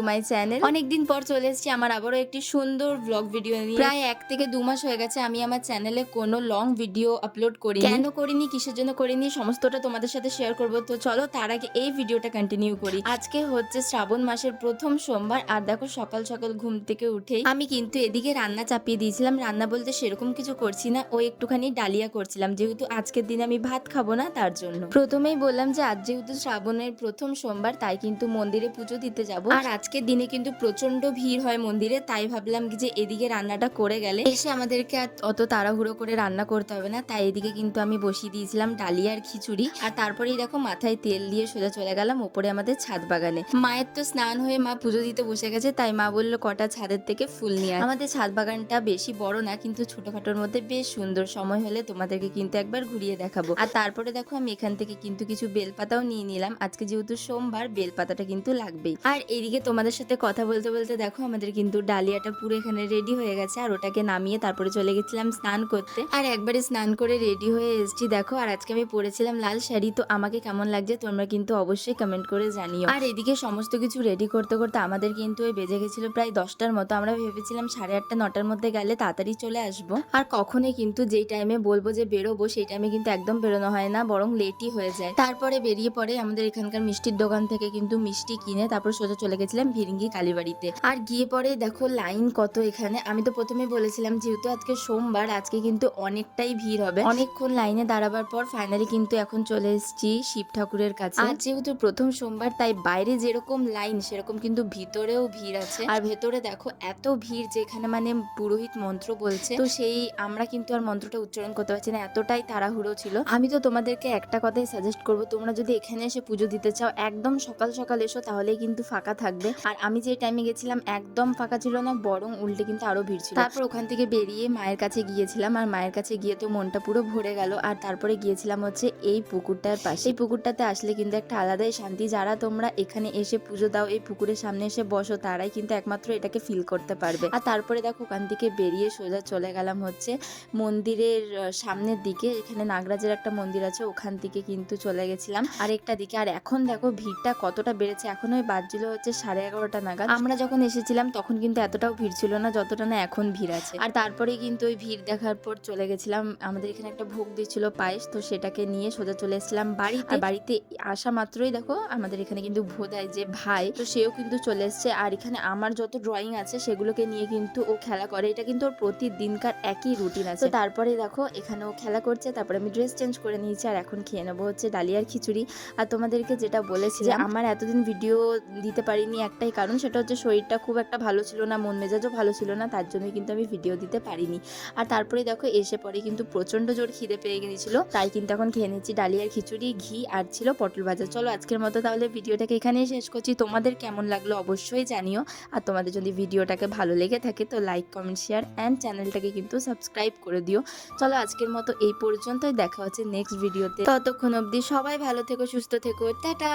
My channel. অনেকদিন পর চলে এসেছি আমার আবারও একটি সুন্দর ব্লগ ভিডিও নিয়ে। প্রায় 1 থেকে 2 মাস হয়ে গেছে আমি আমার চ্যানেলে কোনো লং ভিডিও আপলোড করিনি। কেন করিনি, কিসের জন্য করিনি, সমস্তটা তোমাদের সাথে শেয়ার করব। তো চলো তার আগে এই ভিডিওটা কন্টিনিউ করি। আজকে হচ্ছে শ্রাবণ মাসের প্রথম সোমবার, আর দেখো সকাল সকাল ঘুম থেকে উঠেই আমি কিন্তু এদিকে রান্না চাপিয়ে দিয়েছিলাম। রান্না বলতে সেরকম কিছু করছি না, ওই একটুখানি ডালিয়া করছিলাম, যেহেতু আজকের দিন আমি ভাত খাবো না তার জন্য। প্রথমেই বললাম যে আজ যেহেতু শ্রাবণের প্রথম সোমবার, তাই কিন্তু মন্দিরে পুজো দিতে যাব। আর আজকের দিনে কিন্তু প্রচন্ড ভিড় হয় মন্দিরে, তাই ভাবলাম যে এদিকে রান্নাটা করে গেলে এসে আমাদেরকে আর অত তাড়াহুড়ো করে রান্না করতে হবে না। তাই এদিকে কিন্তু আমি বসিয়ে দিয়েছিলাম ডালিয়া আর খিচুড়ি। আর তারপরেই দেখো মাথায় তেল দিয়ে সোজা চলে গেলাম ওপরে আমাদের ছাদ বাগানে। মায়ের তো স্নান হয়ে মা পুজো দিতে বসে গেছে, তাই মা বললো কটা ছাদের থেকে ফুল নিয়ে আয়। আমাদের ছাদ বাগানটা বেশি বড় না, কিন্তু ছোটখাটোর মধ্যে বেশ সুন্দর। সময় হলে তোমাদেরকে কিন্তু একবার ঘুরিয়ে দেখাবো। আর তারপরে দেখো আমি এখান থেকে কিন্তু কিছু বেলপাতাও নিয়ে নিলাম, আজকে যেহেতু সোমবার বেলপাতাটা কিন্তু লাগবেই। আর এদিকে তোমাদের সাথে কথা বলতে বলতে দেখো আমাদের কিন্তু ডালিয়াটা পুরো এখানে রেডি হয়ে গেছে। আর ওটাকে নামিয়ে তারপরে চলে গেছিলাম স্নান করতে। আর একবারে স্নান করে রেডি হয়ে এসেছি দেখো। আর আজকে আমি পরেছিলাম লাল শাড়ি, তো আমাকে কেমন লাগছে তোমরা কিন্তু অবশ্যই কমেন্ট করে জানিও। আর এদিকে সমস্ত কিছু রেডি করতে করতে আমাদের কিন্তু ওই বেজে গেছিল প্রায় 10টার মতো। আমরা ভেবেছিলাম 8:30 9টার মধ্যে গেলে তাড়াতাড়ি চলে আসবো। আর কখনোই কিন্তু যেই টাইমে বলবো যে বেরোবো সেই টাইমে কিন্তু একদম বেরোনো হয় না, বরং লেটই হয়ে যায়। তারপরে বেরিয়ে পড়ে আমাদের এখানকার মিষ্টির দোকান থেকে কিন্তু মিষ্টি কিনে তারপর সোজা চলে গেছিলাম ভিরিঙ্গি কালীবাড়িতে। আর গিয়ে পরে দেখো লাইন কত এখানে। আমি তো প্রথমে বলেছিলাম যেহেতু আজকে সোমবার, আজকে কিন্তু অনেকটাই ভিড় হবে। অনেকক্ষণ লাইনে দাঁড়াবার পর ফাইনালি কিন্তু এখন চলে এসেছি শিব ঠাকুরের কাছে। আর যেহেতু প্রথম সোমবার, তাই বাইরে যেরকম লাইন সেরকম কিন্তু ভিতরেও ভিড় আছে। আর ভেতরে দেখো এত ভিড় যেখানে মানে পুরোহিত মন্ত্র বলছে, তো সেই আমরা কিন্তু আর মন্ত্রটা উচ্চারণ করতে পারছি না, এতটাই তাড়াহুড়ো ছিল। আমি তো তোমাদেরকে একটা কথাই সাজেস্ট করবো, তোমরা যদি এখানে এসে পুজো দিতে চাও একদম সকাল সকাল এসো, তাহলেই কিন্তু ফাঁকা থাকবে। আর আমি যে টাইমে গেছিলাম একদম ফাঁকা ছিল না, বরং উল্টে কিন্তু আরো ভিড় ছিল। তারপর ওখান থেকে বেরিয়ে মায়ের কাছে গিয়েছিলাম, আর মায়ের কাছে গিয়ে তো মনটা পুরো ভরে গেল। আর তারপরে গিয়েছিলাম হচ্ছে এই পুকুরটার পাশে। এই পুকুরটাতে আসলে কিন্তু একটা আলাদাই শান্তি। যারা তোমরা এখানে এসে পুজো দাও, এই পুকুরের সামনে এসে বসো, তারাই কিন্তু একমাত্র এটাকে ফিল করতে পারবে। আর তারপরে দেখো ওখান থেকে বেরিয়ে সোজা চলে গেলাম হচ্ছে মন্দিরের সামনের দিকে। এখানে নাগরাজের একটা মন্দির আছে, ওখান থেকে কিন্তু চলে গেছিলাম আরেকটা দিকে। আর এখন দেখো ভিড়টা কতটা বেড়েছে, এখন ওই বাজছিল হচ্ছে 11:30 নাগাদ। আমরা যখন এসেছিলাম তখন কিন্তু এতটাও ভিড় ছিল না যতটা না এখন ভিড় আছে। আর তারপরে কিন্তু ওই ভিড় দেখার পর চলে গেছিলাম, আমাদের এখানে একটা ভোগ দিচ্ছিল পায়েস, তো সেটাকে নিয়ে সোজা চলে এসেছিলাম বাড়িতে। আর বাড়িতে আসা মাত্রই দেখো আমাদের এখানে কিন্তু ভোদায় যে ভাই, তো সেও কিন্তু চলে এসছে। আর এখানে আমার যত ড্রয়িং আছে সেগুলোকে নিয়ে কিন্তু ও খেলা করে, এটা কিন্তু ওর প্রতিদিনকার একই রুটিন আছে। তো তারপরে দেখো এখানে ও খেলা করছে, তারপরে আমি ড্রেস চেঞ্জ করে নিয়েছি। আর এখন খেয়ে নেবো হচ্ছে ডালিয়ার খিচুড়ি। আর তোমাদেরকে যেটা বলেছি যে আমার এতদিন ভিডিও দিতে পারিনি একটাই কারণ, সেটা হচ্ছে শরীরটা খুব একটা ভালো ছিল না, মন মেজাজও ভালো ছিল না, তার জন্যই কিন্তু আমি ভিডিও দিতে পারিনি। আর তারপরে দেখো এসে পরে কিন্তু প্রচন্ড জোর খিদে পেয়ে গিয়েছিল, তাই কিন্তু এখন খেয়ে নিচ্ছি ডালিয়ার খিচুড়ি, ঘি আর ছিল পটল ভাজা। চলো আজকের মতো তাহলে ভিডিওটাকে এখানেই শেষ করছি। তোমাদের কেমন লাগলো অবশ্যই জানিও। আর তোমাদের যদি ভিডিওটাকে ভালো লেগে থাকে তো লাইক কমেন্ট শেয়ার অ্যান্ড চ্যানেলটাকে কিন্তু সাবস্ক্রাইব করে দিও। চলো আজকের মতো এই পর্যন্তই, দেখা হচ্ছে নেক্সট ভিডিওতে। ততক্ষণ অবধি সবাই ভালো থেকো, সুস্থ থেকো, টাটা।